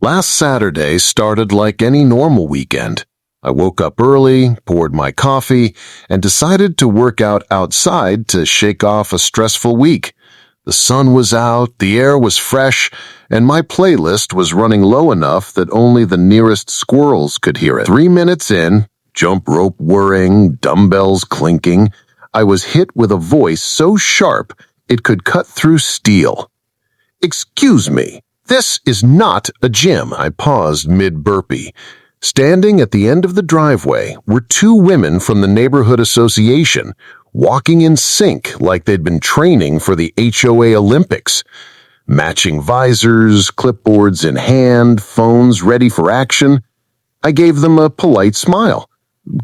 Last Saturday started like any normal weekend. I woke up early, poured my coffee, and decided to work out outside to shake off a stressful week. The sun was out, the air was fresh, and my playlist was running low enough that only the nearest squirrels could hear it. 3 minutes in, jump rope whirring, dumbbells clinking, I was hit with a voice so sharp it could cut through steel. "Excuse me, this is not a gym." I paused mid-burpee. Standing at the end of the driveway were 2 women from the neighborhood association, walking in sync like they'd been training for the HOA Olympics. Matching visors, clipboards in hand, phones ready for action. I gave them a polite smile.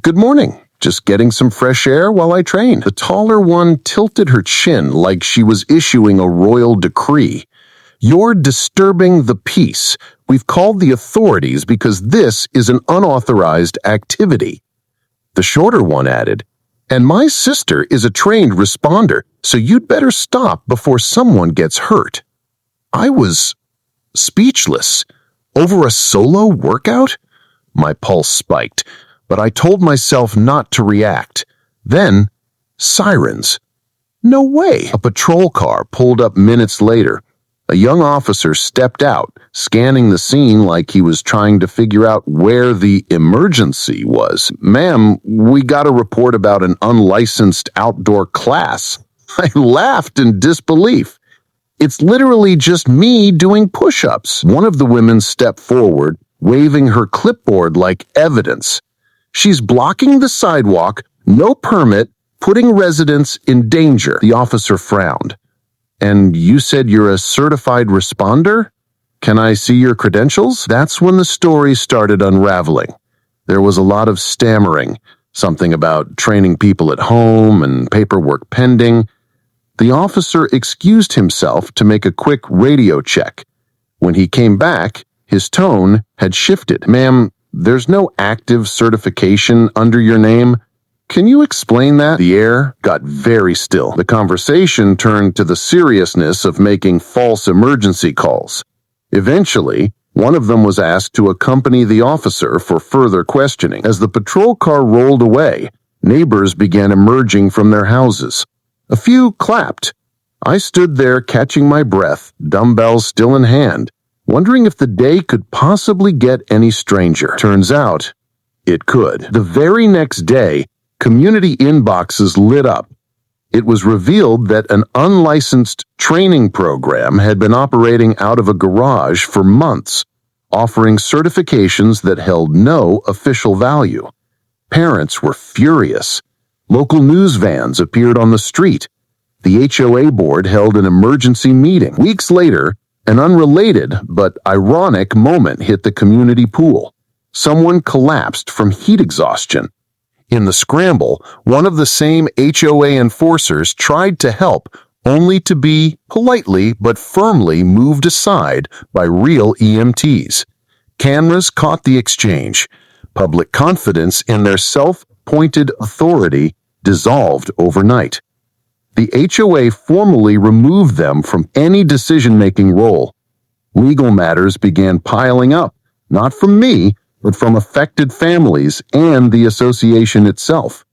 "Good morning. Just getting some fresh air while I train." The taller one tilted her chin like she was issuing a royal decree. "You're disturbing the peace. We've called the authorities because this is an unauthorized activity." The shorter one added, "And my sister is a trained responder, so you'd better stop before someone gets hurt." I was speechless. Over a solo workout? My pulse spiked, but I told myself not to react. Then, sirens. No way! A patrol car pulled up minutes later. A young officer stepped out, scanning the scene like he was trying to figure out where the emergency was. "Ma'am, we got a report about an unlicensed outdoor class." I laughed in disbelief. "It's literally just me doing push-ups." One of the women stepped forward, waving her clipboard like evidence. "She's blocking the sidewalk, no permit, putting residents in danger." The officer frowned. "And you said you're a certified responder? Can I see your credentials?" That's when the story started unraveling. There was a lot of stammering, something about training people at home and paperwork pending. The officer excused himself to make a quick radio check. When he came back, his tone had shifted. "Ma'am, there's no active certification under your name. Can you explain that?" The air got very still. The conversation turned to the seriousness of making false emergency calls. Eventually, one of them was asked to accompany the officer for further questioning. As the patrol car rolled away, neighbors began emerging from their houses. A few clapped. I stood there catching my breath, dumbbells still in hand, wondering if the day could possibly get any stranger. Turns out, it could. The very next day, community inboxes lit up. It was revealed that an unlicensed training program had been operating out of a garage for months, offering certifications that held no official value. Parents were furious. Local news vans appeared on the street. The HOA board held an emergency meeting. Weeks later, an unrelated but ironic moment hit the community pool. Someone collapsed from heat exhaustion. In the scramble, one of the same HOA enforcers tried to help, only to be politely but firmly moved aside by real EMTs. Cameras caught the exchange. Public confidence in their self-appointed authority dissolved overnight. The HOA formally removed them from any decision-making role. Legal matters began piling up, not from me, but from affected families and the association itself.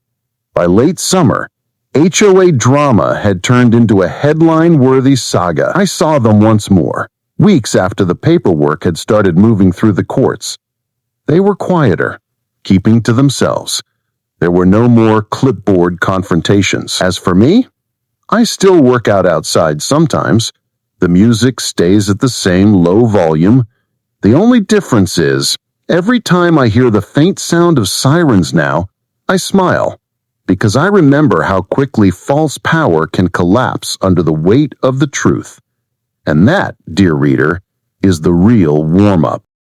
By late summer, HOA drama had turned into a headline-worthy saga. I saw them once more, weeks after the paperwork had started moving through the courts. They were quieter, keeping to themselves. There were no more clipboard confrontations. As for me, I still work out outside sometimes. The music stays at the same low volume. The only difference is, every time I hear the faint sound of sirens now, I smile, because I remember how quickly false power can collapse under the weight of the truth. And that, dear reader, is the real warm-up.